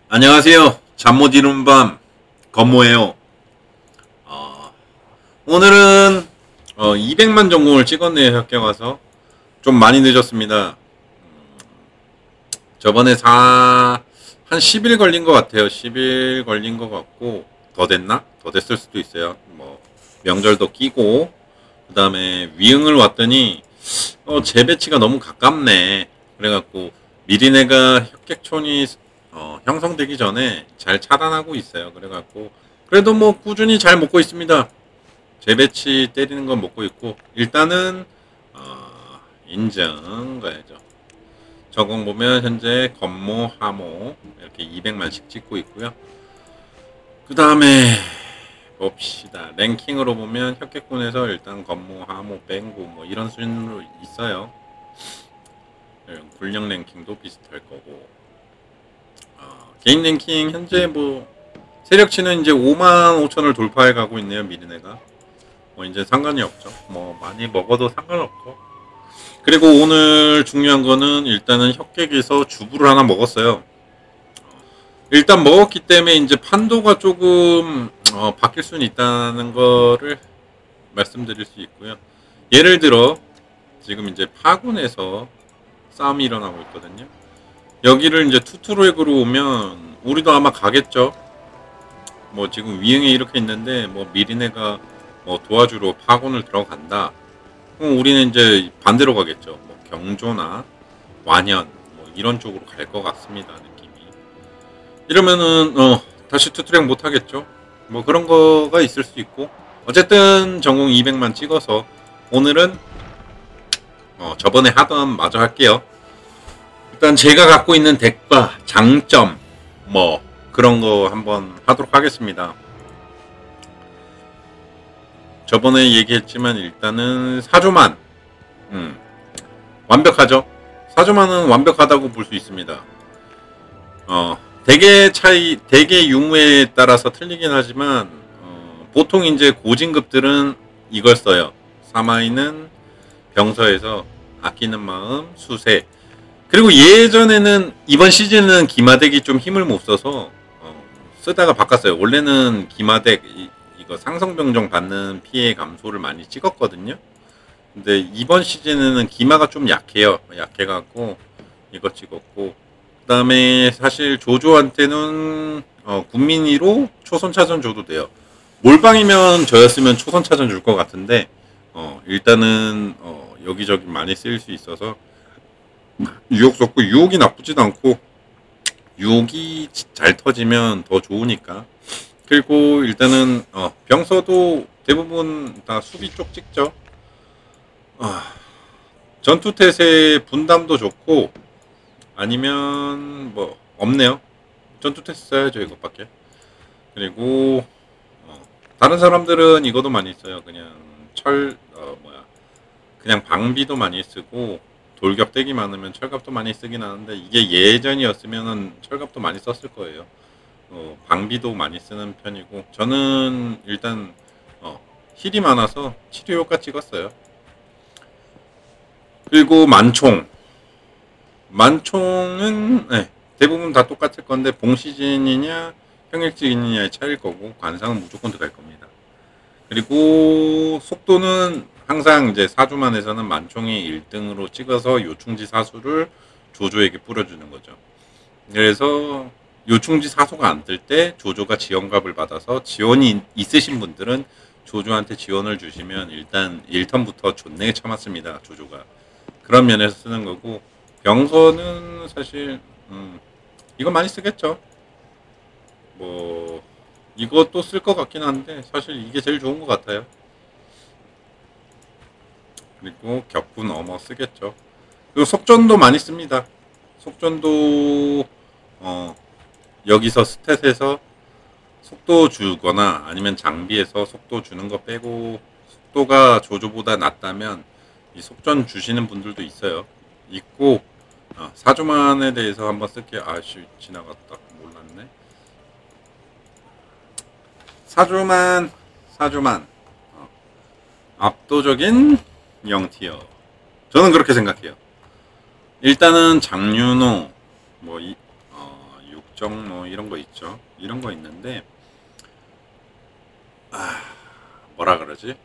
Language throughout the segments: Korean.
안녕하세요. 잠 못 이루는 밤 건모예요. 어, 오늘은 200만 전공을 찍었네요. 학교 가서 좀 많이 늦었습니다. 저번에 한 10일 걸린 것 같아요. 10일 걸린 것 같고 더 됐나? 더 됐을 수도 있어요. 뭐 명절도 끼고 그 다음에 위흥을 왔더니 재배치가 너무 가깝네. 그래갖고 미리내가 혁객촌이 형성되기 전에 잘 차단하고 있어요. 그래갖고 그래도 뭐 꾸준히 잘 먹고 있습니다. 재배치 때리는 건 먹고 있고 일단은 인증 가야죠. 저공 보면 현재 건모, 하모 이렇게 200만씩 찍고 있고요. 그 다음에 봅시다. 랭킹으로 보면 혁객군에서 일단 건모, 하모, 뱅구 뭐 이런 순으로 있어요. 군령 랭킹도 비슷할 거고 개인 랭킹 현재 뭐 세력치는 이제 5만 5천을 돌파해 가고 있네요. 미리네가 뭐 이제 상관이 없죠. 뭐 많이 먹어도 상관없고. 그리고 오늘 중요한 거는 일단은 혁객에서 주부를 하나 먹었어요. 일단 먹었기 때문에 이제 판도가 조금 바뀔 수는 있다는 거를 말씀드릴 수 있고요. 예를 들어 지금 이제 파군에서 싸움이 일어나고 있거든요. 여기를 이제 투투로액으로 오면 우리도 아마 가겠죠. 뭐 지금 위흥에 이렇게 있는데 뭐 미리네가 뭐 도와주러 파군을 들어간다. 그럼 우리는 이제 반대로 가겠죠. 뭐 경조나 완현 뭐 이런 쪽으로 갈 것 같습니다. 느낌이. 이러면은 다시 투트랙 못 하겠죠. 뭐 그런 거가 있을 수 있고 어쨌든 전공 200만 찍어서 오늘은 저번에 하던 마저 할게요. 일단 제가 갖고 있는 덱과 장점 뭐 그런 거 한번 하도록 하겠습니다. 저번에 얘기했지만 일단은 사조만 완벽하죠. 사조만은 완벽하다고 볼 수 있습니다. 덱의 유무에 따라서 틀리긴 하지만 보통 이제 고진급들은 이걸 써요. 사마이는 병서에서 아끼는 마음, 수세. 그리고 예전에는 이번 시즌은 기마덱이 좀 힘을 못 써서 쓰다가 바꿨어요. 원래는 기마덱 이거 상성병정 받는 피해 감소를 많이 찍었거든요. 근데 이번 시즌에는 기마가 좀 약해요. 약해갖고 이거 찍었고 그 다음에 사실 조조한테는 군민이로 초선차전 줘도 돼요. 몰방이면 저였으면 초선차전 줄 것 같은데 일단은 여기저기 많이 쓰일 수 있어서 유혹 썼고 유혹이 나쁘지도 않고 유혹이 잘 터지면 더 좋으니까. 그리고 일단은 병서도 대부분 다 수비 쪽 찍죠. 전투태세 분담도 좋고 아니면 뭐 없네요. 전투태세 써야죠 이것밖에. 그리고 다른 사람들은 이거도 많이 써요. 그냥 그냥 방비도 많이 쓰고 돌격대기 많으면 철갑도 많이 쓰긴 하는데 이게 예전이었으면은 철갑도 많이 썼을 거예요. 방비도 많이 쓰는 편이고 저는 일단 힐이 많아서 치료효과 찍었어요. 그리고 만총은 네, 대부분 다 똑같을 건데 봉시진이냐 평일직이냐의 차이일 거고 관상은 무조건 들어갈 겁니다. 그리고 속도는 항상 이제 사주만에서는 만총이 1등으로 찍어서 요충지 사수를 조조에게 뿌려주는 거죠. 그래서 요충지 사수가 안 뜰 때 조조가 지원갑을 받아서 지원이 있으신 분들은 조조한테 지원을 주시면 일단 1턴부터 존내게 참았습니다. 조조가. 그런 면에서 쓰는 거고 병서는 사실 이거 많이 쓰겠죠. 뭐 이것도 쓸 것 같긴 한데 사실 이게 제일 좋은 것 같아요. 그리고 격군 어머 쓰겠죠. 그리고 속전도 많이 씁니다. 속전도 여기서 스탯에서 속도 주거나 아니면 장비에서 속도 주는 거 빼고 속도가 조조보다 낮다면 이 속전 주시는 분들도 있어요. 있고 사조만에 대해서 한번 쓸게요. 아씨 지나갔다. 몰랐네. 사조만 압도적인 0티어. 저는 그렇게 생각해요. 일단은 장윤호 뭐 육정로 이런 거 있죠. 이런 거 있는데 뭐라 그러지?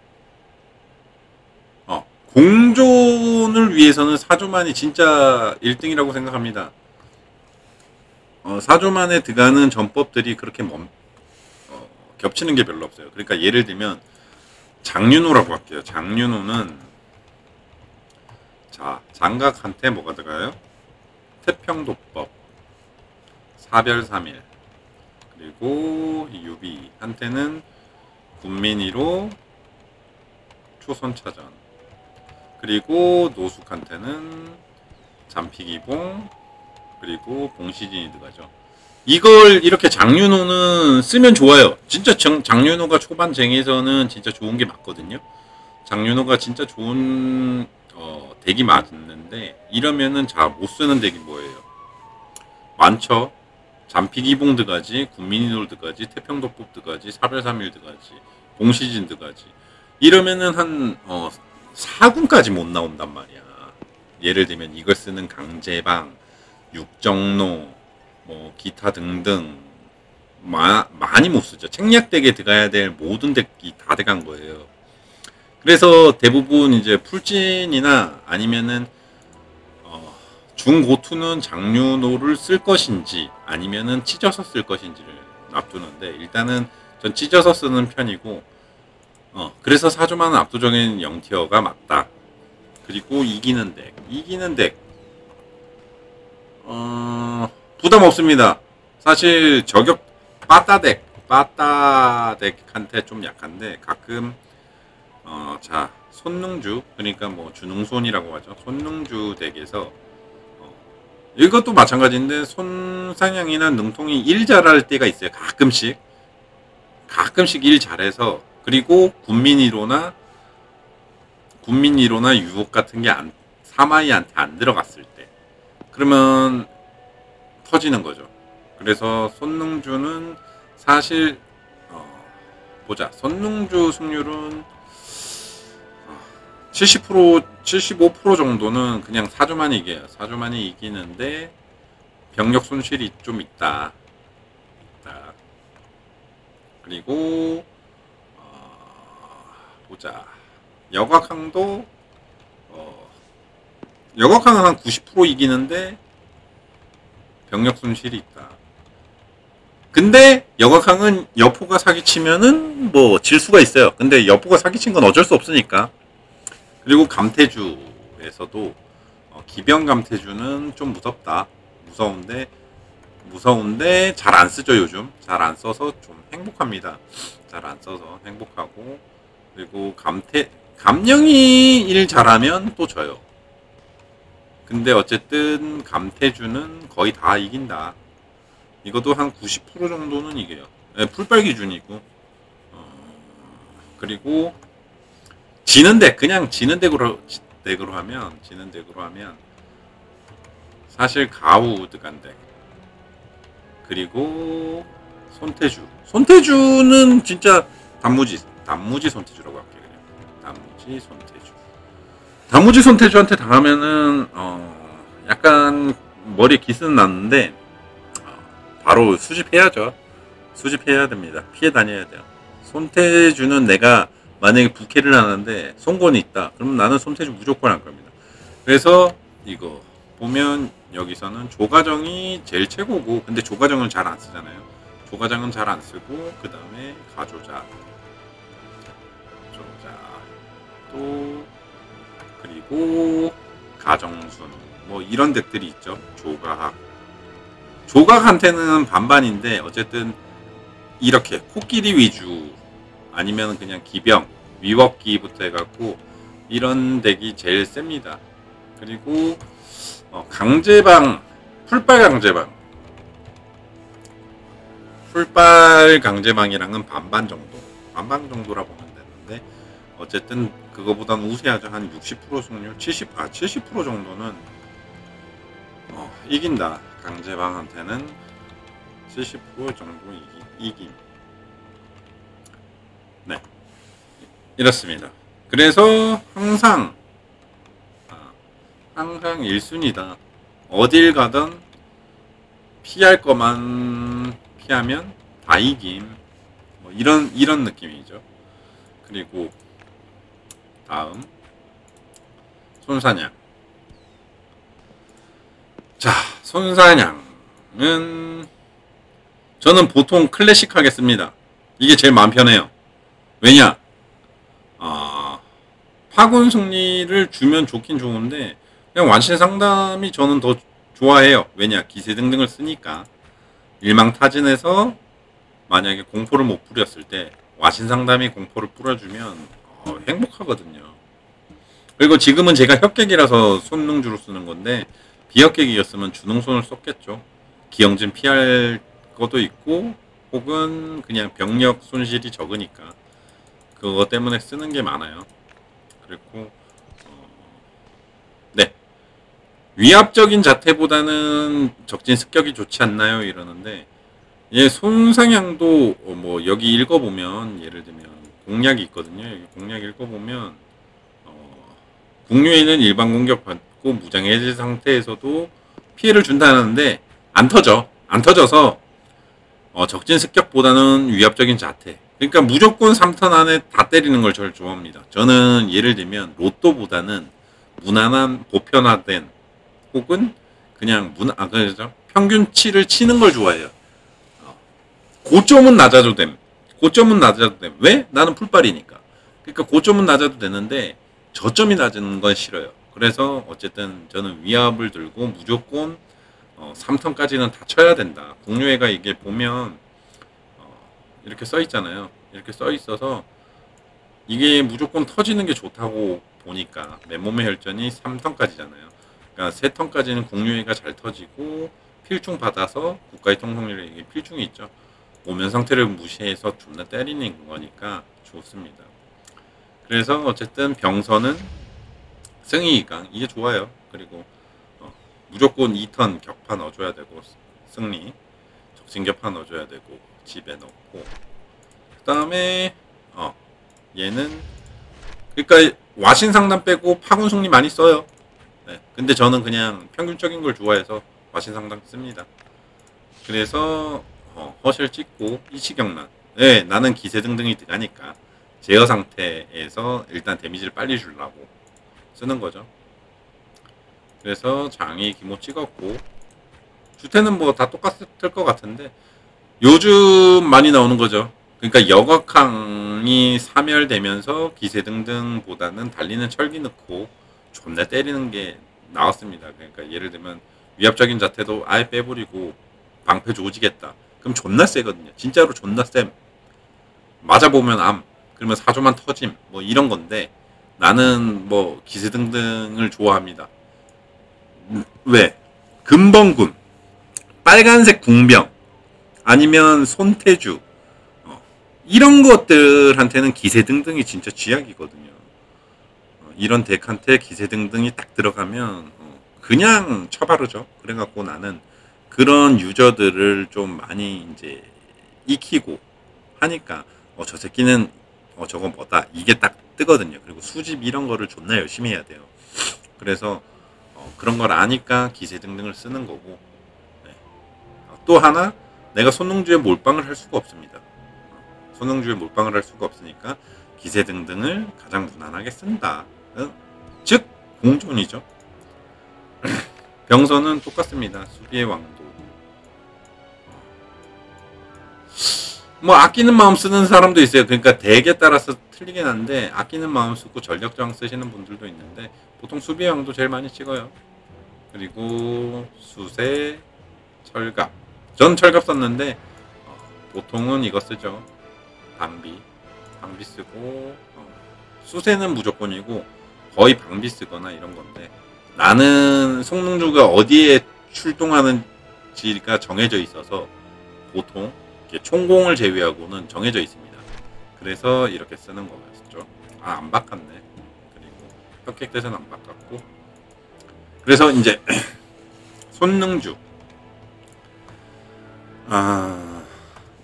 공존을 위해서는 4조만이 진짜 1등이라고 생각합니다. 4조만에 들어가는 전법들이 그렇게 겹치는 게 별로 없어요. 그러니까 예를 들면 장윤호라고 할게요. 장윤호는 자, 장각한테 뭐가 들어가요? 태평도법, 사별삼일, 그리고 유비한테는 군민이로 초선차전, 그리고 노숙한테는 잠피기봉, 그리고 봉시진이 들어가죠. 이걸 이렇게 장윤호는 쓰면 좋아요. 진짜 장윤호가 초반쟁에서는 진짜 좋은 게 맞거든요. 장윤호가 진짜 좋은 덱이 맞는데 이러면은 자 못 쓰는 덱이 뭐예요? 많죠. 잠피기봉 드가지, 군민이돌 드가지, 태평도법 드가지, 사별삼일 드가지, 봉시진 드가지. 이러면은 한 4군까지 못 나온단 말이야. 예를 들면 이걸 쓰는 강제방, 육정로, 뭐 기타 등등 많이 못 쓰죠. 책략덱에 들어가야 될 모든 덱이 다 들어간 거예요. 그래서 대부분 이제 풀진이나 아니면은 중고투는 장윤호를 쓸 것인지 아니면은 찢어서 쓸 것인지를 놔두는데 일단은 전 찢어서 쓰는 편이고 그래서 4조만은 압도적인 0티어가 맞다. 그리고 이기는 덱 부담 없습니다. 사실 저격 빠따덱한테 좀 약한데 가끔 자 손능주 그러니까 뭐 주능손이라고 하죠. 손능주 덱에서 이것도 마찬가지인데 손상향이나 능통이 일 잘할 때가 있어요. 가끔씩 일 잘해서 그리고 군민이로나 유혹 같은 게 사마이한테 안 들어갔을 때 그러면 터지는 거죠. 그래서 손능주는 사실 보자. 손능주 승률은 70%, 75% 정도는 그냥 4조만이 이겨요. 4조만이 이기는데 병력 손실이 좀 있다. 그리고 보자. 여곽항도 여곽항은 한 90% 이기는데 병력 손실이 있다. 근데 여곽항은 여포가 사기치면은 뭐 질 수가 있어요. 근데 여포가 사기친 건 어쩔 수 없으니까. 그리고 감태주에서도 기병 감태주는 좀 무섭다. 무서운데 잘 안 쓰죠. 요즘 잘 안 써서 좀 행복합니다. 잘 안 써서 행복하고 그리고 감령이 일 잘하면 또 져요. 근데 어쨌든 감태주는 거의 다 이긴다. 이것도 한 90% 정도는 이겨요. 네, 풀빨 기준이고 그리고 그냥 지는 덱으로 하면 사실 가우 드간덱 그리고 손태주는 진짜 단무지 손태주라고 할게요. 그냥 단무지 손태주한테 당하면은 약간 머리에 기스는 났는데 바로 수집해야죠. 수집해야 됩니다. 피해 다녀야 돼요. 손태주는 내가 만약에 부캐를 하는데 송건이 있다. 그러면 나는 손태주 무조건 할 겁니다. 그래서 이거 보면 여기서는 조가정이 제일 최고고 근데 조가정은 잘 안 쓰잖아요. 조가정은 잘 안 쓰고 그 다음에 가조자 또 그리고 가정순 뭐 이런 덱들이 있죠. 조각한테는 반반인데 어쨌든 이렇게 코끼리 위주 아니면 그냥 기병 위법기부터 해갖고 이런 덱이 제일 셉니다. 그리고 강제방 풀빨 강제방이랑은 반반 정도라 보면 되는데 어쨌든 그거보다는 우세하죠. 한 60% 승률 70% 정도는 이긴다. 강제방한테는 70% 정도 이김. 네, 이렇습니다. 그래서 항상 1순위다. 어딜 가든 피할 거만 피하면 다 이김. 뭐 이런 느낌이죠. 그리고 다음 손사냥. 자, 손사냥은 저는 보통 클래식 하겠습니다. 이게 제일 마음 편해요. 왜냐? 파군 승리를 주면 좋긴 좋은데 그냥 완신 상담이 저는 더 좋아해요. 왜냐? 기세 등등을 쓰니까 일망타진에서 만약에 공포를 못 뿌렸을 때 와신 상담이 공포를 뿌려주면 행복하거든요. 그리고 지금은 제가 협객이라서 손능주로 쓰는 건데 비협객이었으면 주능손을 썼겠죠. 기영진 피할 것도 있고 혹은 그냥 병력 손실이 적으니까 그거 때문에 쓰는 게 많아요. 그리고 네, 위압적인 자태보다는 적진 습격이 좋지 않나요? 이러는데 예, 손상향도 뭐 여기 읽어보면 예를 들면 공략이 있거든요. 여기 공략 읽어보면 국류에는 일반 공격받고 무장 해제 상태에서도 피해를 준다는데 안 터져. 안 터져서 적진 습격보다는 위압적인 자태. 그러니까 무조건 3턴 안에 다 때리는 걸 저를 좋아합니다. 저는 예를 들면 로또보다는 무난한 보편화된 혹은 그냥 그죠? 평균치를 치는 걸 좋아해요. 고점은 낮아도 됨. 고점은 낮아도 됨. 왜? 나는 풀빨이니까. 그러니까 고점은 낮아도 되는데 저점이 낮은 건 싫어요. 그래서 어쨌든 저는 위압을 들고 무조건 3턴까지는 다 쳐야 된다. 국류회가 이게 보면 이렇게 써 있잖아요. 이렇게 써 있어서 이게 무조건 터지는 게 좋다고 보니까 맨몸의 혈전이 3턴까지잖아요. 그러니까 3턴까지는 국류회가 잘 터지고 필중 받아서 국가의 통성률에 이게 필중이 있죠. 오면 상태를 무시해서 존나 때리는 거니까 좋습니다. 그래서 어쨌든 병선은 승희 2강 이게 좋아요. 그리고 무조건 2턴 격파 넣어줘야 되고 승리 적진격파 넣어줘야 되고 집에 넣고 그 다음에 얘는 그러니까 와신 상담 빼고 파군 승리 많이 써요. 네, 근데 저는 그냥 평균적인 걸 좋아해서 와신 상담 씁니다. 그래서 허실 찍고 이치경란. 네, 나는 기세 등등이 들어가니까 제어 상태에서 일단 데미지를 빨리 주려고 쓰는 거죠. 그래서 장이 기모 찍었고 주태는 뭐 다 똑같을 것 같은데 요즘 많이 나오는 거죠. 그러니까 여곽항이 사멸되면서 기세 등등보다는 달리는 철기 넣고 존나 때리는 게 나왔습니다. 그러니까 예를 들면 위압적인 자태도 아예 빼버리고 방패 조지겠다. 그럼 존나 세거든요. 진짜로 존나 쌤. 맞아보면 암. 그러면 사조만 터짐. 뭐 이런 건데 나는 뭐 기세 등등을 좋아합니다. 왜? 금번군, 빨간색 궁병, 아니면 손태주 이런 것들한테는 기세 등등이 진짜 쥐약이거든요. 이런 덱한테 기세 등등이 딱 들어가면 그냥 쳐바르죠. 그래갖고 나는 그런 유저들을 좀 많이 이제 익히고 하니까 저 새끼는 저건 뭐다 이게 딱 뜨거든요. 그리고 수집 이런 거를 존나 열심히 해야 돼요. 그래서 그런 걸 아니까 기세 등등을 쓰는 거고 네. 또 하나 내가 손흥주에 몰빵을 할 수가 없습니다. 손흥주에 몰빵을 할 수가 없으니까 기세 등등을 가장 무난하게 쓴다. 즉 공존이죠. 병선은 똑같습니다. 수비의 왕도. 뭐 아끼는 마음 쓰는 사람도 있어요. 그러니까 덱에 따라서 틀리긴 한데 아끼는 마음 쓰고 전력저항 쓰시는 분들도 있는데 보통 수비의 왕도 제일 많이 찍어요. 그리고 수세, 철갑. 전 철갑 썼는데 보통은 이거 쓰죠. 방비 쓰고 수세는 무조건이고 거의 방비 쓰거나 이런 건데 나는 송능주가 어디에 출동하는지가 정해져 있어서 보통 총공을 제외하고는 정해져 있습니다. 그래서 이렇게 쓰는 거였죠. 안 바꿨네. 그리고 협객 대선 안 바꿨고 그래서 이제 손능주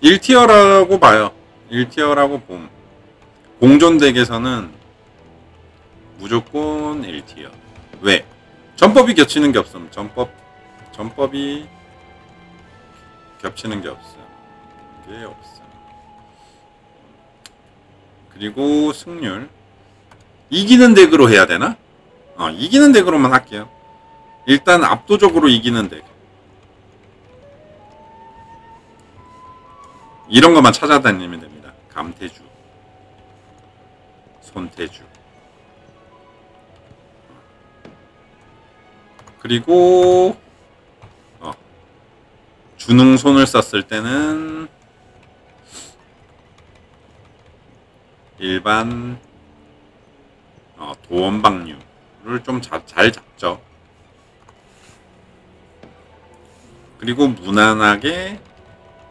1티어라고 봐요. 1티어라고 봄. 공존 덱에서는 무조건 1티어. 왜? 전법이 겹치는 게 없음. 전법이 겹치는 게 없어요. 이게 없어요. 그리고 승률. 이기는 덱으로 해야 되나? 이기는 덱으로만 할게요. 일단 압도적으로 이기는 덱. 이런 것만 찾아다니면 됩니다. 감태주, 손태주. 그리고 주능손을 썼을 때는 일반 도원방류를 좀 잘 잡죠. 그리고 무난하게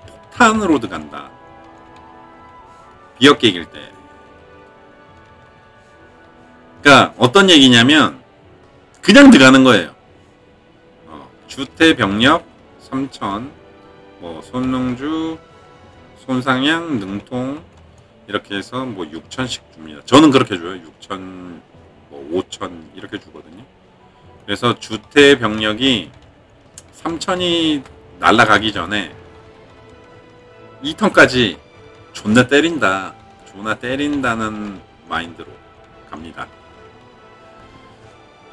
폭탄으로 들어간다. 비역 깨길 때. 그러니까 어떤 얘기냐면 그냥 들어가는 거예요. 주태 병력 3000, 뭐 손능주, 손상향, 능통 이렇게 해서 뭐 6000씩 줍니다. 저는 그렇게 줘요. 6000, 뭐 5000 이렇게 주거든요. 그래서 주태 병력이 3000이 날아가기 전에 2턴까지 존나 때린다는 마인드로 갑니다.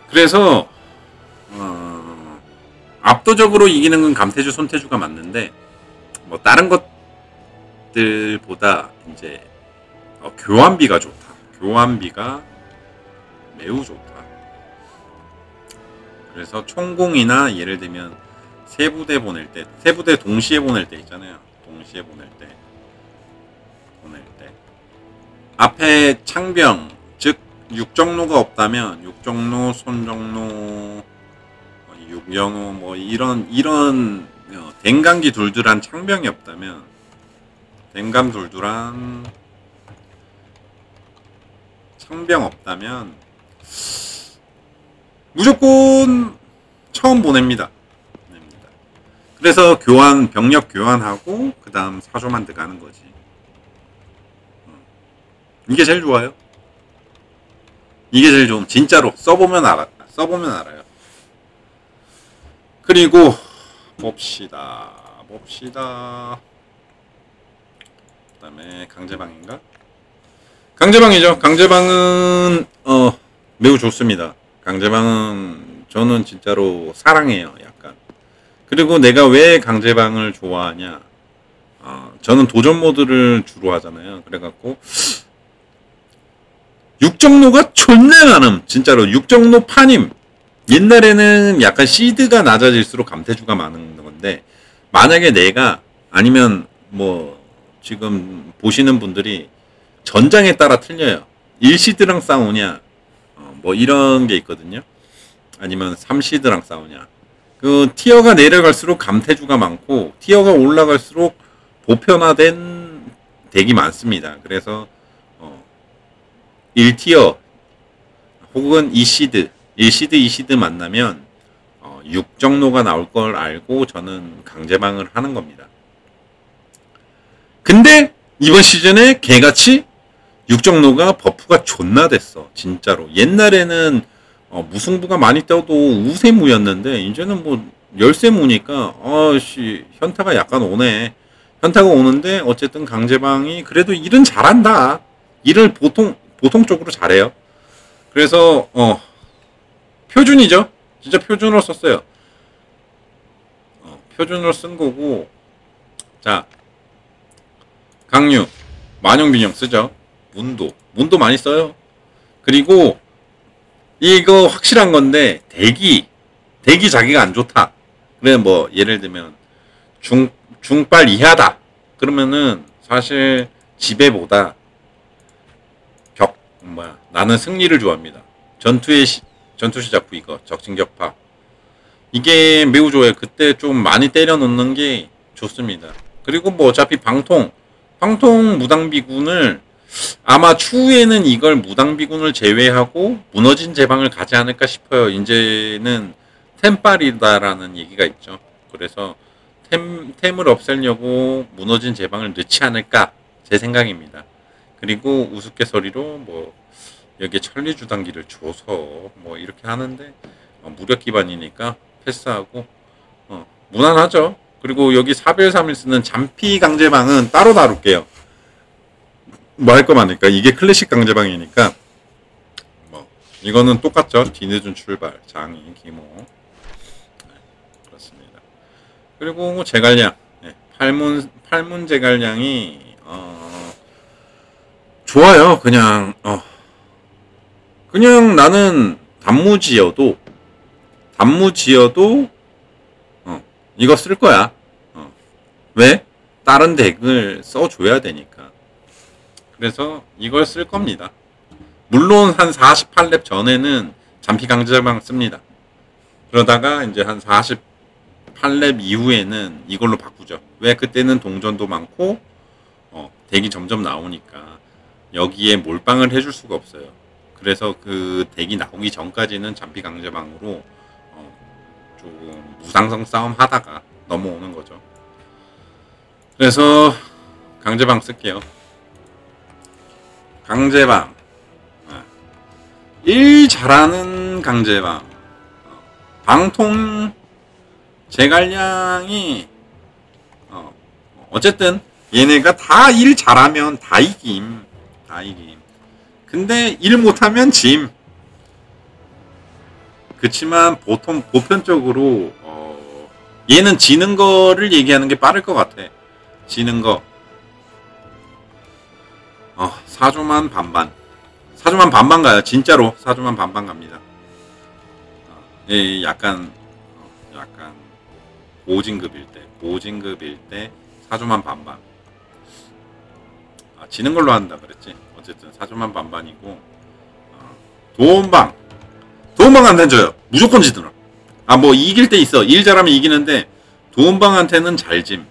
그래서 압도적으로 이기는 건 감태주, 손태주가 맞는데 뭐 다른 것들보다 이제 교환비가 좋다. 교환비가 매우 좋다. 그래서 총공이나 예를 들면 세 부대 보낼 때, 세 부대 동시에 보낼 때 있잖아요. 동시에 보낼 때 앞에 창병, 즉 육정로가 없다면 육정로, 손정로, 육영호 뭐 이런 댕감기 둘둘한 창병이 없다면 댕감 둘둘한 창병 없다면 무조건 처음 보냅니다. 그래서 병력 교환하고 그 다음 사조만 들어가는 거지. 이게 제일 좋아요. 이게 제일 좋은. 진짜로 써보면 알아요. 그리고 봅시다. 그 다음에 강제방인가? 강제방이죠. 강제방은 매우 좋습니다. 강제방은 저는 진짜로 사랑해요. 약간. 그리고 내가 왜 강제방을 좋아하냐? 저는 도전 모드를 주로 하잖아요. 그래갖고 육정로가 존나 많음. 진짜로 육정로 파님. 옛날에는 약간 시드가 낮아질수록 감태주가 많은 건데 만약에 내가 아니면 뭐 지금 보시는 분들이 전장에 따라 틀려요. 1시드랑 싸우냐 뭐 이런 게 있거든요. 아니면 3시드랑 싸우냐. 그 티어가 내려갈수록 감태주가 많고 티어가 올라갈수록 보편화된 덱이 많습니다. 그래서 1티어 혹은 2시드 1시드 2시드 만나면 육정로가 나올 걸 알고 저는 강제방을 하는 겁니다. 근데 이번 시즌에 개같이 육정로가 버프가 존나 됐어. 진짜로. 옛날에는 무승부가 많이 떠도 우세무였는데 이제는 뭐 열세무니까 현타가 약간 오네. 현타가 오는데 어쨌든 강제방이 그래도 일은 잘한다. 일을 보통적으로 잘해요. 그래서 표준이죠. 진짜 표준으로 썼어요. 표준으로 쓴 거고. 자, 강류, 만용균형 쓰죠. 문도 많이 써요. 그리고 이거 확실한 건데 대기 자기가 안 좋다. 그래 뭐 예를 들면 중빨 이하다. 그러면은 사실 지배보다 나는 승리를 좋아합니다. 전투 시작 후 이거 적진격파 이게 매우 좋아요. 그때 좀 많이 때려 놓는 게 좋습니다. 그리고 뭐 어차피 방통 무당비군을 아마 추후에는 이걸 무당비군을 제외하고 무너진 제방을 가지 않을까 싶어요. 이제는 템빨이다라는 얘기가 있죠. 그래서 템을 없애려고 무너진 제방을 넣지 않을까 제 생각입니다. 그리고 우스갯소리로 뭐 여기에 천리주단기를 줘서 뭐 이렇게 하는데 무력 기반이니까 패스하고 무난하죠. 그리고 여기 4별3일 쓰는 잠피 강제방은 따로 다룰게요. 뭐 할 거 많으니까. 이게 클래식 강제방이니까 뭐 이거는 똑같죠. 뒤늦은 출발, 장이, 기모. 네, 그렇습니다. 그리고 제갈량, 네, 팔문 제갈량이 좋아요. 그냥 나는 단무지여도 이거 쓸 거야. 왜? 다른 덱을 써줘야 되니까. 그래서 이걸 쓸 겁니다. 물론 한 48렙 전에는 잠피 강제방 씁니다. 그러다가 이제 한 48렙 이후에는 이걸로 바꾸죠. 왜? 그때는 동전도 많고 덱이 점점 나오니까 여기에 몰빵을 해줄 수가 없어요. 그래서 그 덱이 나오기 전까지는 잠피 강제방으로 조금 무상성 싸움 하다가 넘어오는 거죠. 그래서 강제방 쓸게요. 강제방, 일 잘하는 강제방. 방통 제갈량이 어쨌든 얘네가 다 일 잘하면 다 이김. 근데 일 못하면 짐. 그치만 보편적으로 얘는 지는 거를 얘기하는 게 빠를 것 같아. 지는 거. 사조만 반반. 사조만 반반 가요. 진짜로 사조만 반반 갑니다. 약간 고진급일 때 사조만 반반. 지는 걸로 한다 그랬지. 어쨌든 사조만 반반이고 도움방 안 던져요. 무조건 지더라. 뭐 이길 때 있어. 일 잘하면 이기는데 도움방한테는 잘짐.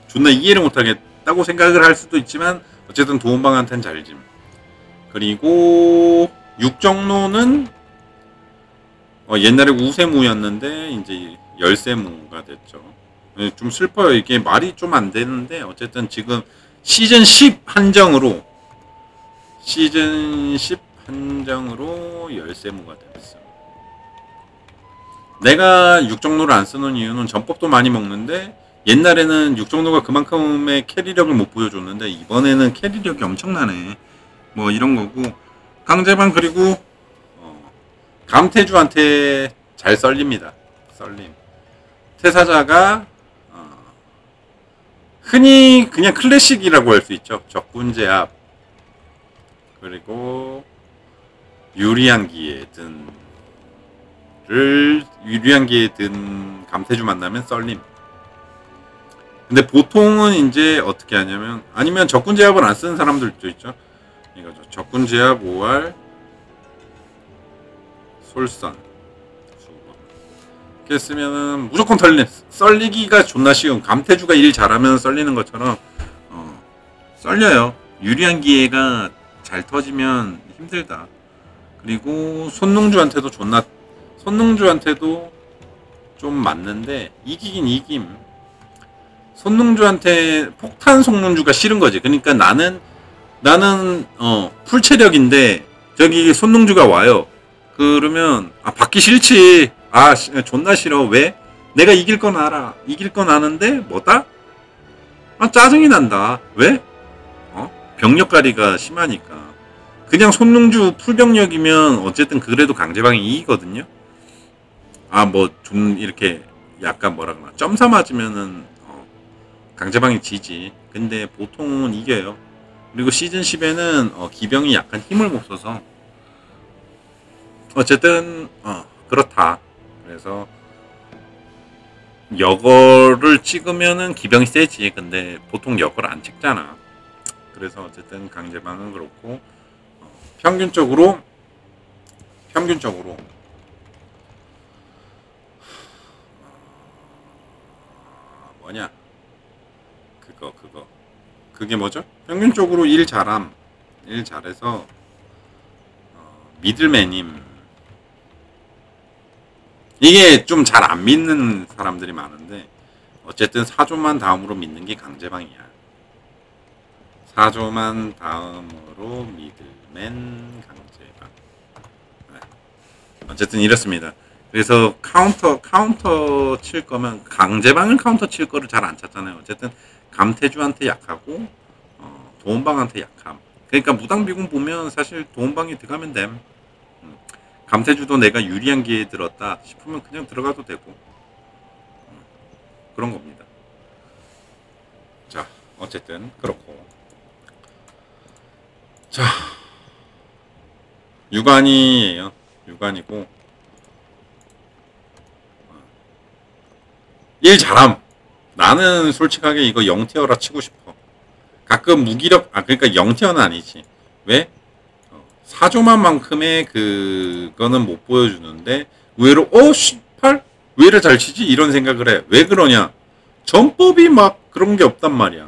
존나 이해를 못하겠다고 생각을 할 수도 있지만 어쨌든 도움방한테는 잘짐. 그리고 육정로는 옛날에 우세무였는데 이제 열세무가 됐죠. 좀 슬퍼요. 이게 말이 좀 안 되는데 어쨌든 지금 시즌 10 한정으로 열세무가 됐어. 내가 육정로를 안 쓰는 이유는 전법도 많이 먹는데 옛날에는 육정로가 그만큼의 캐리력을 못 보여줬는데 이번에는 캐리력이 엄청나네. 뭐 이런 거고 강제방. 그리고 감태주한테 잘 썰립니다. 썰림. 태사자가 흔히 그냥 클래식이라고 할 수 있죠. 적군제압. 그리고 유리한 기에 든 감태주 만나면 썰림. 근데 보통은 이제 어떻게 하냐면 아니면 적군제압을 안 쓰는 사람들도 있죠. 이거죠. 적군제압 5할 솔선 이렇게 쓰면은 무조건 썰리기가 존나 쉬운. 감태주가 일 잘하면 썰리는 것처럼 썰려요. 유리한 기회가 잘 터지면 힘들다. 그리고 손농주한테도 좀 맞는데 이기긴 이김. 손농주한테 폭탄 속농주가 싫은 거지. 그러니까 나는 풀체력인데 저기 손농주가 와요. 그러면 받기 싫지. 존나 싫어. 왜? 내가 이길 건 알아. 이길 건 아는데 뭐다? 짜증이 난다. 왜? 병력 가리가 심하니까. 그냥 손농주 풀병력이면 어쨌든 그래도 강제방이 이기거든요. 좀 이렇게 약간 뭐라 그러나 점사 맞으면은 강제방이 지지. 근데 보통은 이겨요. 그리고 시즌 10에는 기병이 약간 힘을 못 써서 어쨌든 그렇다. 그래서 역어를 찍으면은 기병이 세지. 근데 보통 역어를 안 찍잖아. 그래서 어쨌든 강제방은 그렇고 평균적으로 뭐냐 그게 뭐죠? 평균적으로 일 잘해서 미들매님. 이게 좀 잘 안 믿는 사람들이 많은데 어쨌든 사조만 다음으로 믿는 게 강제방이야. 사조만 다음으로 미들맨 강제방. 어쨌든 이렇습니다. 그래서 카운터 칠 거면 강제방을 카운터 칠 거를 잘 안 찾잖아요. 어쨌든 감태주한테 약하고 도움방한테 약함. 그러니까 무당비공 보면 사실 도움방이 들어가면 됨. 감태주도 내가 유리한 기회에 들었다 싶으면 그냥 들어가도 되고 그런 겁니다. 자, 어쨌든 그렇고. 자, 유관이에요. 유관이고 일 잘함. 나는 솔직하게 이거 영티어라 치고 싶어. 가끔 무기력, 그러니까 영티어는 아니지. 왜? 사조만만큼의 그거는 못 보여주는데 의외로 18? 왜 이래 잘 치지? 이런 생각을 해. 왜 그러냐? 전법이 막 그런 게 없단 말이야.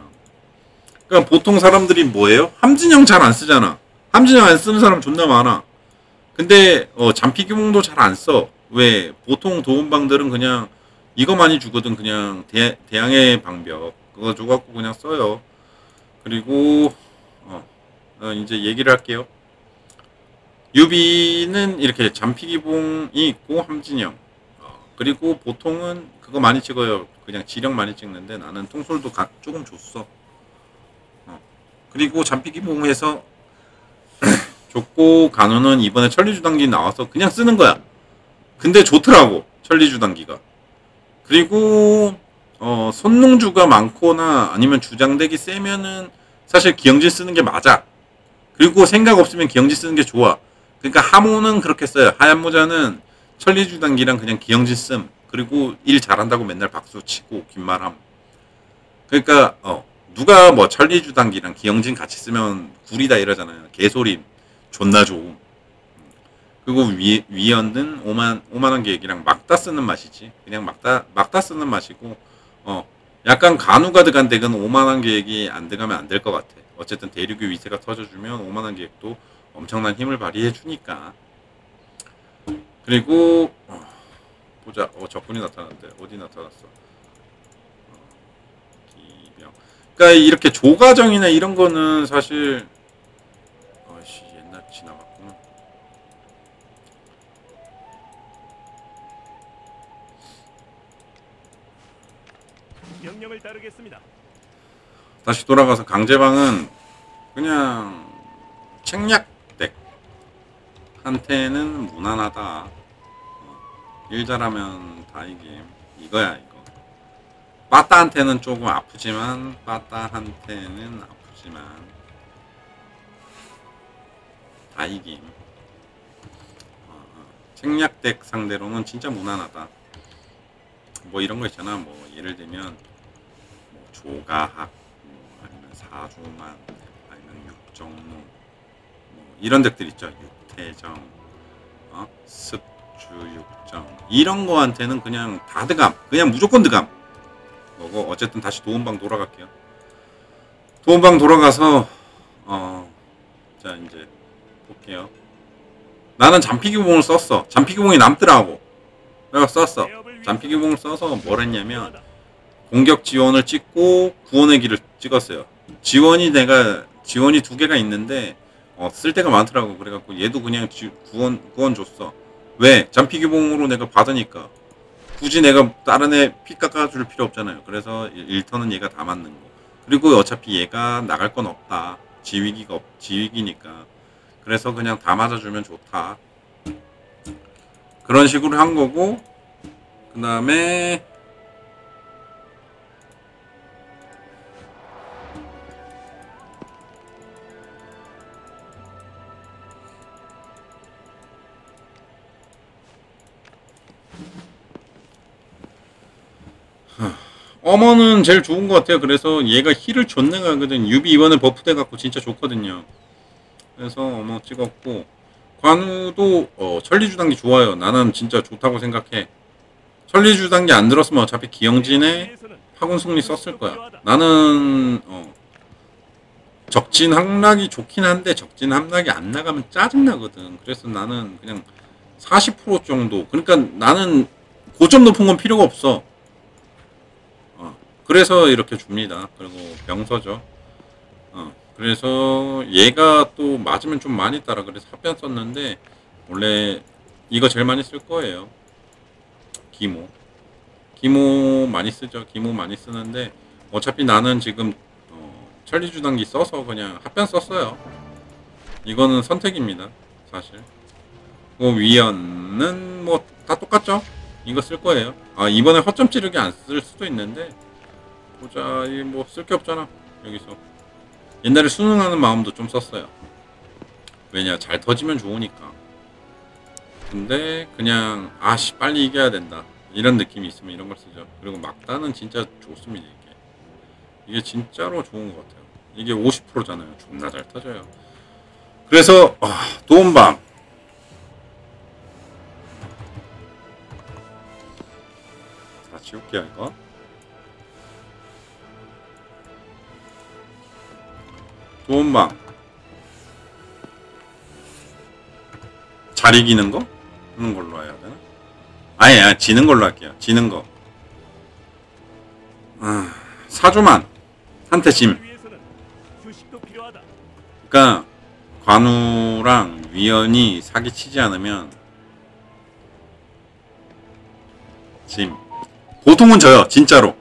그러니까 보통 사람들이 뭐예요? 함진영 잘 안 쓰잖아. 함진영 안 쓰는 사람 존나 많아. 근데 잔피규몽도 잘 안 써. 왜? 보통 도움방들은 그냥 이거 많이 주거든. 그냥 대항해 방벽 그거 줘갖고 그냥 써요. 그리고 이제 얘기를 할게요. 유비는 이렇게 잔피기봉이 있고 함진영 그리고 보통은 그거 많이 찍어요. 그냥 지령 많이 찍는데 나는 통솔도 조금 줬어. 그리고 잔피기봉에서 줬고 간호는 이번에 천리주단기 나와서 그냥 쓰는 거야. 근데 좋더라고 천리주단기가. 그리고 손농주가 많거나 아니면 주장되기 세면은 사실 기영진 쓰는 게 맞아. 그리고 생각 없으면 기영진 쓰는 게 좋아. 그러니까 하모는 그렇게 써요. 하얀 모자는 천리주단기랑 그냥 기영진 씀. 그리고 일 잘한다고 맨날 박수 치고 긴말함. 그러니까 누가 뭐 천리주단기랑 기영진 같이 쓰면 구리다 이러잖아요. 개소리 존나 좋음. 그리고 위연은 오만한 계획이랑 막다 쓰는 맛이지. 그냥 막다 쓰는 맛이고 약간 간우가 들어간 덱은 오만한 계획이 안 들어가면 안 될 것 같아. 어쨌든 대륙의 위세가 터져주면 오만한 계획도 엄청난 힘을 발휘해 주니까. 그리고 보자. 적군이 나타났는데 어디 나타났어? 기병. 그러니까 이렇게 조가정이나 이런 거는 사실 옛날 지나갔구나. 명령을 따르겠습니다. 다시 돌아가서 강제방은 그냥 책략덱 한테는 무난하다. 일 잘하면 다 이김. 이거야 이거. 빠따한테는 조금 아프지만 다 이김. 책략덱 상대로는 진짜 무난하다. 뭐 이런 거 있잖아. 뭐 예를 들면 뭐 조가학 아니면 사조만 아니면 육정무 뭐 이런 덱들 있죠. 육태정 습주 육정 이런 거한테는 그냥 다 드감. 그냥 무조건 드감. 뭐고 어쨌든 다시 도움방 돌아갈게요. 도움방 돌아가서 자 이제 볼게요. 나는 잔피기봉을 썼어. 잔피기봉이 남더라고. 내가 썼어. 잔피기봉을 써서 뭘 했냐면 공격 지원을 찍고 구원의 길을 찍었어요. 지원이 두 개가 있는데 쓸 데가 많더라고. 그래갖고 얘도 그냥 구원 줬어. 왜? 잔피기봉으로 내가 받으니까 굳이 내가 다른 애 피 깎아줄 필요 없잖아요. 그래서 1턴은 얘가 다 맞는 거. 그리고 어차피 얘가 나갈 건 없다. 지위기니까. 그래서 그냥 다 맞아주면 좋다. 그런 식으로 한 거고, 그 다음에 어머는 제일 좋은 것 같아요. 그래서 얘가 힐을 존나 가거든. 유비 이번에 버프돼 갖고 진짜 좋거든요. 그래서 어머 찍었고, 관우도 천리주단기 좋아요. 나는 진짜 좋다고 생각해. 천리주단기 안 들었으면 어차피 기영진의 파군승리 썼을 거야. 나는 적진 함락이 좋긴 한데 적진 함락이 안 나가면 짜증나거든. 그래서 나는 그냥 40% 정도. 그러니까 나는 고점 높은 건 필요가 없어. 그래서 이렇게 줍니다. 그리고 병서죠. 그래서 얘가 또 맞으면 좀 많이 따라. 그래서 합변 썼는데 원래 이거 제일 많이 쓸 거예요. 기모 많이 쓰죠. 기모 많이 쓰는데 어차피 나는 지금 천리주단기 써서 그냥 합변 썼어요. 이거는 선택입니다. 사실 위연은 뭐 다 똑같죠. 이거 쓸 거예요. 아 이번에 허점 찌르기 안 쓸 수도 있는데 보자. 이 뭐 쓸 게 없잖아. 여기서 옛날에 수능하는 마음도 좀 썼어요. 왜냐 잘 터지면 좋으니까. 근데 그냥 아씨 빨리 이겨야 된다 이런 느낌이 있으면 이런 걸 쓰죠. 그리고 막다는 진짜 좋습니다. 이게 진짜로 좋은 것 같아요. 이게 50%잖아요. 존나 잘 터져요. 그래서 도움방 다 지울게요. 이거 도움방 잘 이기는 거? 하는 걸로 해야 되나? 아니 지는 걸로 할게요. 지는 거. 사조만 한테 짐. 그러니까 관우랑 위연이 사기치지 않으면 짐. 보통은 져요. 진짜로.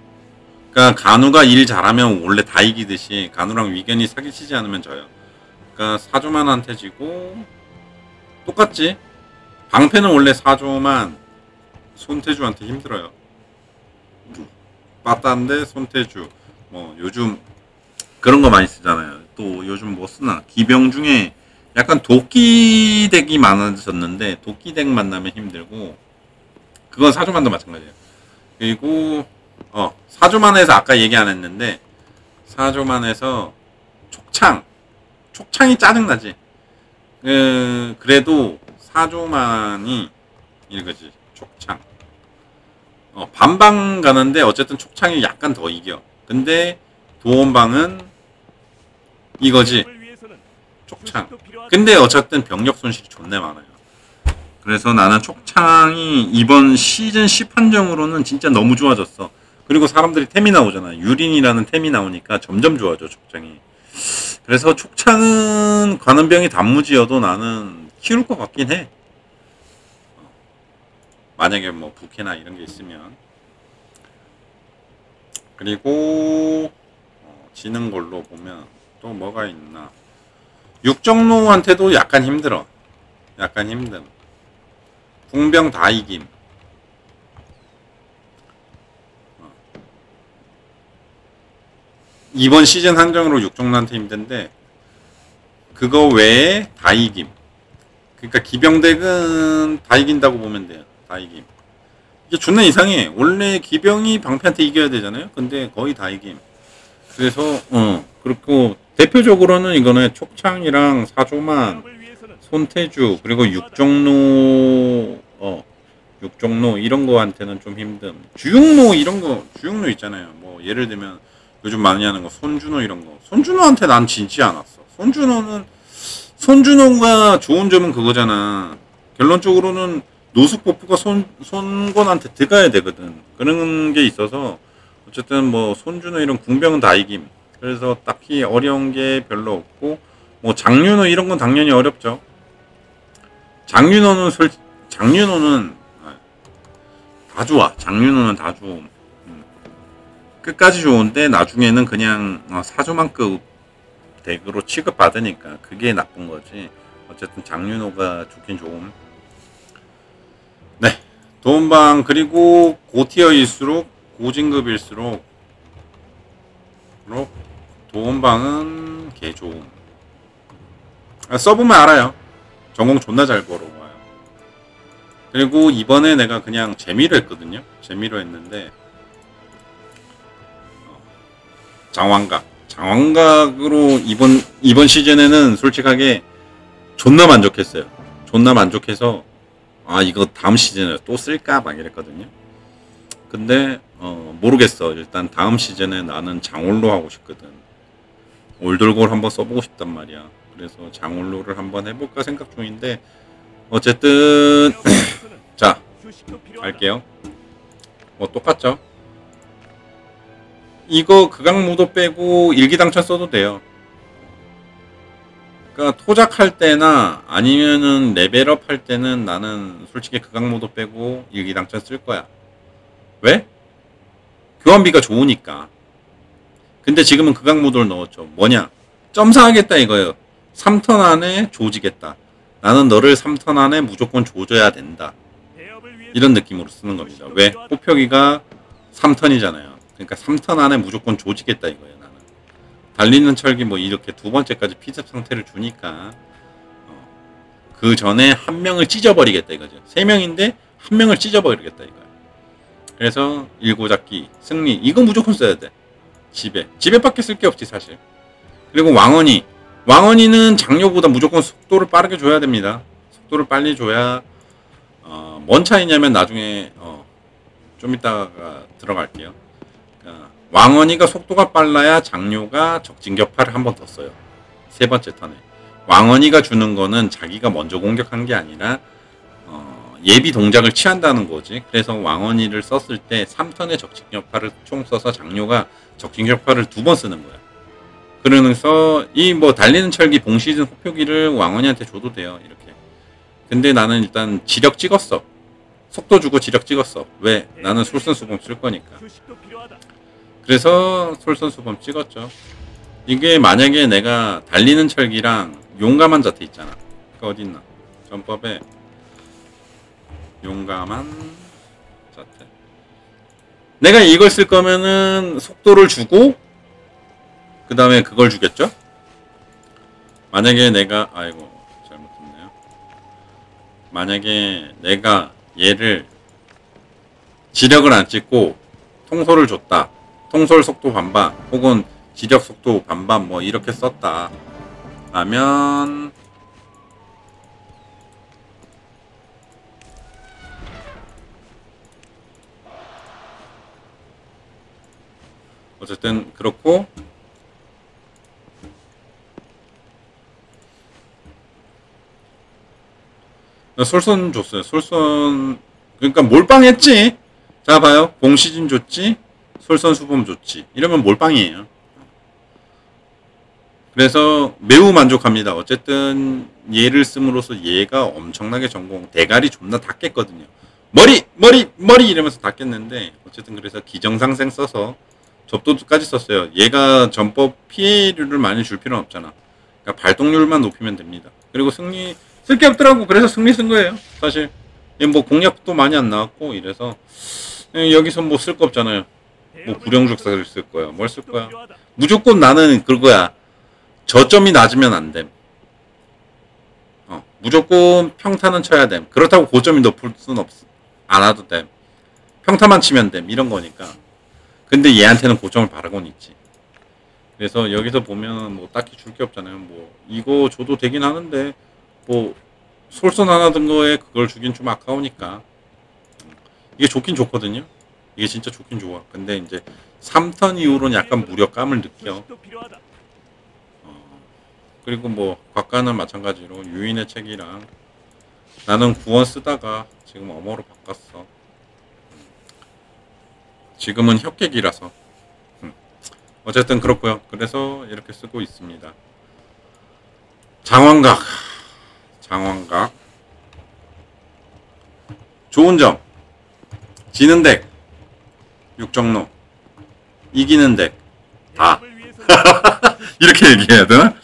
그러니까 간우가 일 잘하면 원래 다 이기듯이 간우랑 위견이 사기치지 않으면 져요. 그러니까 사조만 한테 지고 똑같지? 방패는 원래 사조만 손태주한테 힘들어요. 빠따인데 손태주 뭐 요즘 그런 거 많이 쓰잖아요. 또 요즘 뭐 쓰나 기병 중에 약간 도끼 덱이 많아졌는데 도끼 덱 만나면 힘들고 그건 사조만도 마찬가지예요. 그리고 사조만에서 아까 얘기 안 했는데 사조만에서 촉창이 짜증나지. 그래도 사조만이 이거지. 촉창 반방 가는데 어쨌든 촉창이 약간 더 이겨. 근데 도원방은 이거지. 촉창. 근데 어쨌든 병력 손실이 존나 많아요. 그래서 나는 촉창이 이번 시즌 10 한정으로는 진짜 너무 좋아졌어. 그리고 사람들이 템이 나오잖아. 유린이라는 템이 나오니까 점점 좋아져 촉창이. 그래서 촉창은 관음병이 단무지여도 나는 키울 것 같긴 해. 만약에 뭐 부캐나 이런 게 있으면. 그리고 지는 걸로 보면 또 뭐가 있나. 육정로한테도 약간 힘들어. 약간 힘듦. 궁병 다 이김. 이번 시즌 한정으로 육정로한테 힘든데 그거 외에 다 이김. 그러니까 기병덱은 다 이긴다고 보면 돼요. 다 이김. 이게 존나 이상해. 원래 기병이 방패한테 이겨야 되잖아요. 근데 거의 다 이김. 그래서 그렇고 대표적으로는 이거는 촉창이랑 사조만, 손태주 그리고 육정로 이런 거한테는 좀 힘듦. 주육로 이런 거 주육로 있잖아요. 뭐 예를 들면 요즘 많이 하는 거 손준호 이런 거. 손준호한테 난 지지 않았어. 손준호가 좋은 점은 그거잖아. 결론적으로는 노숙버프가 손권한테 들어가야 되거든. 그런 게 있어서 어쨌든 뭐 손준호 이런 궁병은 다 이김. 그래서 딱히 어려운 게 별로 없고 뭐 장윤호 이런 건 당연히 어렵죠. 장윤호는 다 좋아. 장윤호는 다 좋음. 끝까지 좋은데 나중에는 그냥 사조만급 덱으로 취급받으니까 그게 나쁜 거지. 어쨌든 장윤호가 좋긴 좋음. 네. 도움방 그리고 고티어일수록 고진급일수록 도움방은 개 좋음. 써보면 알아요. 전공 존나 잘 걸어와요. 그리고 이번에 내가 그냥 재미로 했거든요. 재미로 했는데 장왕각으로 이번 시즌에는 솔직하게 존나 만족했어요. 존나 만족해서 이거 다음 시즌에 또 쓸까 막 이랬거든요. 근데 모르겠어. 일단 다음 시즌에 나는 장올로 하고 싶거든. 올돌골 한번 써보고 싶단 말이야. 그래서 장올로를 한번 해볼까 생각 중인데 어쨌든 자 갈게요. 뭐 똑같죠. 이거 극악무도 빼고 일기당천 써도 돼요. 그러니까 토작할 때나 아니면은 레벨업 할 때는 나는 솔직히 극악무도 빼고 일기당천 쓸 거야. 왜? 교환비가 좋으니까. 근데 지금은 극악 모드를 넣었죠. 뭐냐? 점사하겠다 이거예요. 3턴 안에 조지겠다. 나는 너를 3턴 안에 무조건 조져야 된다. 이런 느낌으로 쓰는 겁니다. 왜? 호표기가 3턴이잖아요. 그러니까 3턴 안에 무조건 조지겠다 이거예요. 나는. 달리는 철기 뭐 이렇게 두 번째까지 피습 상태를 주니까 그 전에 한 명을 찢어버리겠다 이거죠. 세 명인데 한 명을 찢어버리겠다 이거예요. 그래서 일고잡기, 승리 이거 무조건 써야 돼. 지배밖에 쓸 게 없지 사실. 그리고 왕언이는 장료보다 무조건 속도를 빠르게 줘야 됩니다. 속도를 빨리 줘야 뭔 차이냐면 나중에 좀 이따가 들어갈게요. 그러니까 왕언이가 속도가 빨라야 장료가 적진격파를 한 번 더 써요. 세 번째 턴에 왕언이가 주는 거는 자기가 먼저 공격한 게 아니라 예비 동작을 취한다는 거지. 그래서 왕언이를 썼을 때 3턴의 적진격파를 총 써서 장료가 적진격파를 2번 쓰는 거야. 그러면서 이 뭐 달리는 철기 봉시즌 호표기를 왕언이한테 줘도 돼요. 이렇게. 근데 나는 일단 지력 찍었어. 속도 주고 지력 찍었어. 왜? 나는 솔선수범 쓸 거니까. 그래서 솔선수범 찍었죠. 이게 만약에 내가 달리는 철기랑 용감한 자태 있잖아. 그 어딨나? 전법에 용감한 자태. 내가 이걸 쓸 거면은 속도를 주고 그 다음에 그걸 주겠죠? 만약에 내가 아이고 잘못했네요. 만약에 내가 얘를 지력을 안 찍고 통솔을 줬다. 통솔 속도 반반 혹은 지력 속도 반반 뭐 이렇게 썼다. 라면 어쨌든 그렇고 솔선 줬어요. 솔선 그러니까 몰빵했지. 자 봐요. 봉시진 줬지. 솔선수범 줬지. 이러면 몰빵이에요. 그래서 매우 만족합니다. 어쨌든 얘를 씀으로써 얘가 엄청나게 전공 대가리 존나 닦겠거든요. 머리 이러면서 닦겠는데 어쨌든 그래서 기정상생 써서 접도까지 썼어요. 얘가 전법 피해율을 많이 줄 필요는 없잖아. 그러니까 발동률만 높이면 됩니다. 그리고 승리 쓸 게 없더라고. 그래서 승리 쓴 거예요. 사실 뭐 공략도 많이 안 나왔고 이래서 여기서 뭐 쓸 거 없잖아요. 뭐 불영죽사를 쓸 거야. 뭘 쓸 거야. 무조건 나는 그거야. 저점이 낮으면 안 됨. 무조건 평타는 쳐야 됨. 그렇다고 고점이 높을 순 안 와도 됨. 평타만 치면 됨. 이런 거니까. 근데 얘한테는 고점을 바라곤 있지. 그래서 여기서 보면 뭐 딱히 줄 게 없잖아요. 뭐 이거 줘도 되긴 하는데 뭐 솔선 하나 든 거에 그걸 주긴 좀 아까우니까. 이게 좋긴 좋거든요. 이게 진짜 좋긴 좋아. 근데 이제 3턴 이후로는 약간 무력감을 느껴. 그리고 뭐 곽가는 마찬가지로 유인의 책이랑 나는 구원 쓰다가 지금 엄어로 바꿨어. 지금은 협객이라서 어쨌든 그렇고요. 그래서 이렇게 쓰고 있습니다. 장원각 좋은 점 지는 덱 육정로 이기는 덱 다 이렇게 얘기해야 되나?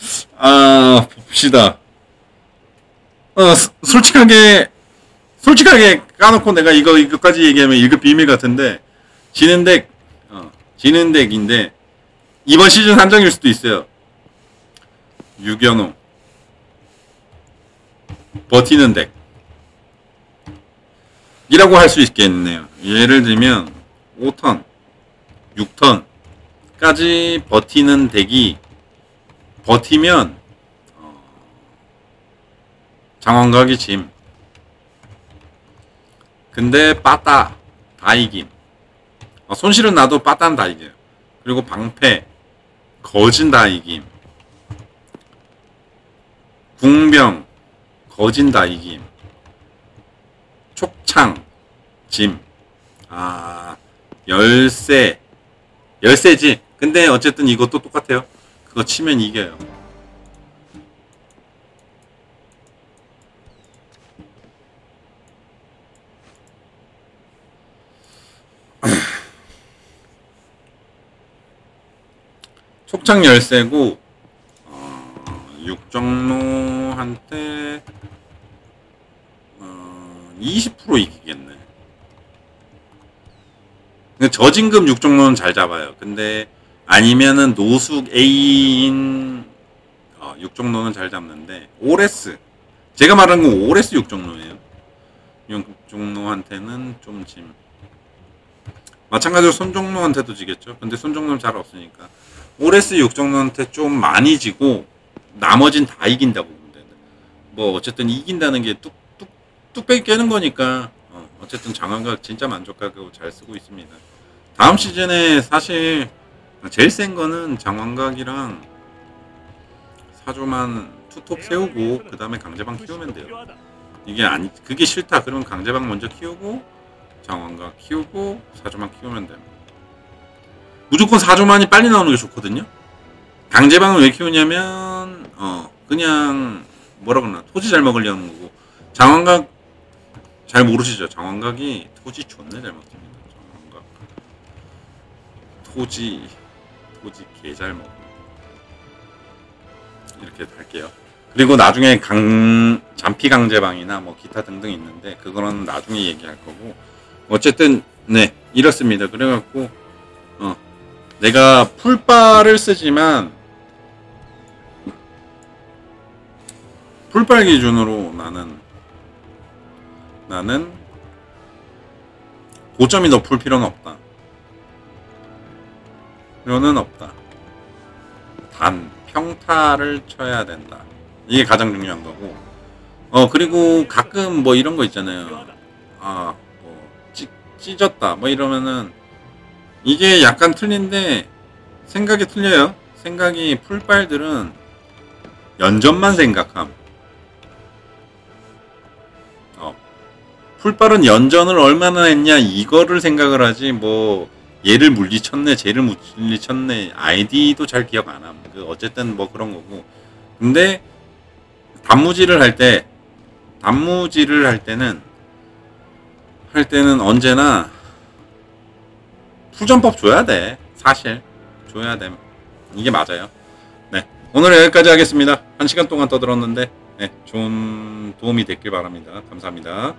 봅시다. 솔직하게 까놓고 내가 이거까지 얘기하면 1급 비밀 같은데, 지는 덱인데, 이번 시즌 한정일 수도 있어요. 유견호. 버티는 덱. 이라고 할 수 있겠네요. 예를 들면, 5턴, 6턴까지 버티는 덱이, 버티면, 장원각이 짐. 근데 빠따 다 이김. 손실은 나도 빠따는 다 이겨요. 그리고 방패 거진 다 이김. 궁병 거진 다 이김. 촉창 짐. 열쇠지. 근데 어쨌든 이것도 똑같아요. 그거 치면 이겨요. 속창 열세고 육정로한테 20% 이기겠네. 근데 저진급 육정로는 잘 잡아요. 근데 아니면은 노숙 A인 육정로는 잘 잡는데 오레스, 제가 말하는 건 오레스 육정로예요. 육정로한테는 좀 짐. 마찬가지로 손정로한테도 지겠죠. 근데 손정로는 잘 없으니까 오레스 육정로한테 좀 많이 지고 나머진 다 이긴다고 보면 돼. 뭐 어쨌든 이긴다는 게 뚝배기 깨는 거니까 어쨌든 장황각 진짜 만족하고 잘 쓰고 있습니다. 다음 시즌에 사실 제일 센 거는 장황각이랑 사조만 투톱 세우고 그 다음에 강제방 키우면 돼요. 이게 그게 싫다 그러면 강제방 먼저 키우고 장황각 키우고 사조만 키우면 돼요. 무조건 사조만이 빨리 나오는 게 좋거든요. 강제방을 왜 키우냐면 그냥 뭐라 그러나 토지 잘 먹으려는 거고, 장황각 잘 모르시죠? 장황각이 토지 존나 잘 먹습니다. 장황각 토지 개 잘 먹어. 이렇게 할게요. 그리고 나중에 잔피 강제방이나 뭐 기타 등등 있는데 그거는 나중에 얘기할 거고, 어쨌든 네 이렇습니다. 그래갖고 내가 풀바를 쓰지만 풀발 기준으로 나는 고점이 높을 필요는 없다. 필요는 없다. 단 평타를 쳐야 된다. 이게 가장 중요한 거고. 그리고 가끔 뭐 이런 거 있잖아요. 뭐 찢었다 뭐 이러면은 이게 약간 틀린데 생각이 틀려요. 생각이 풀빨들은 연전만 생각함. 풀빨은 연전을 얼마나 했냐 이거를 생각을 하지, 뭐 얘를 물리쳤네 쟤를 물리쳤네 아이디도 잘 기억 안 함. 어쨌든 뭐 그런 거고. 근데 단무지를 할 때는 언제나 풀전법 줘야 돼. 사실 줘야 돼. 이게 맞아요. 네, 오늘 여기까지 하겠습니다. 1시간 동안 떠들었는데 좋은 도움이 됐길 바랍니다. 감사합니다.